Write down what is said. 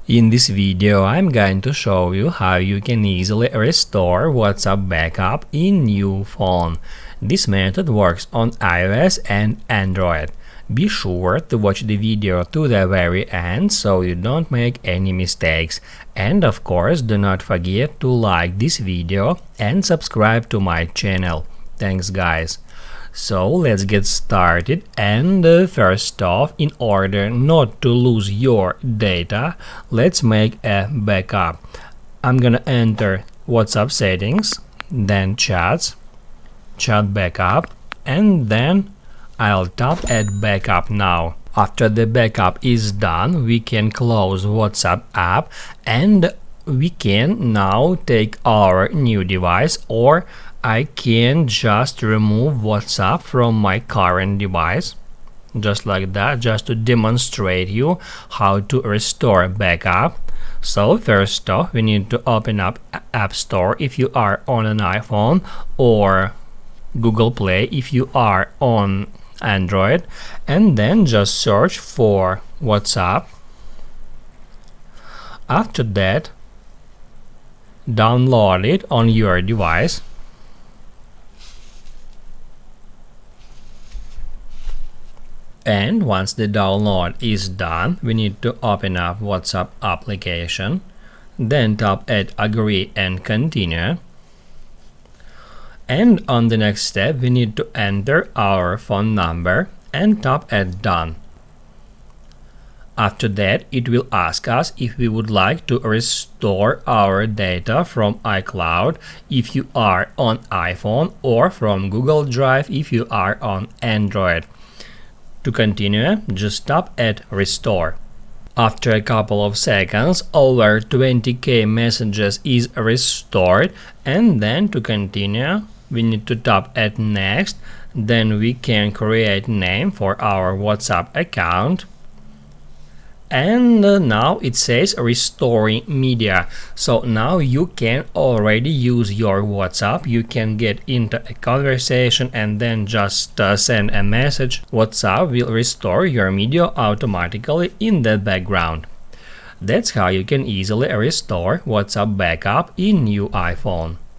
In this video, I'm going to show you how you can easily restore WhatsApp backup in new phone. This method works on iOS and Android. Be sure to watch the video to the very end so you don't make any mistakes. And of course, do not forget to like this video and subscribe to my channel. Thanks guys. So let's get started, and first off, in order not to lose your data, let's make a backup. I'm gonna enter WhatsApp settings, then chats, chat backup, and then I'll tap Add Backup now. After the backup is done, we can close WhatsApp app and we can now take our new device, or I can just remove WhatsApp from my current device, just like that, just to demonstrate you how to restore backup. So first off, we need to open up App Store if you are on an iPhone, or Google Play if you are on Android, and then just search for WhatsApp. After that, download it on your device. And once the download is done, we need to open up WhatsApp application, then tap Add Agree and Continue. And on the next step, we need to enter our phone number and tap Add Done. After that, it will ask us if we would like to restore our data from iCloud if you are on iPhone, or from Google Drive if you are on Android. To continue, just tap Add Restore. After a couple of seconds, over 20,000 messages is restored, and then to continue, we need to tap Add Next. Then we can create name for our WhatsApp account. And now it says restoring media. So now you can already use your WhatsApp. You can get into a conversation and then just send a message. WhatsApp will restore your media automatically in the background. That's how you can easily restore WhatsApp backup in new iPhone.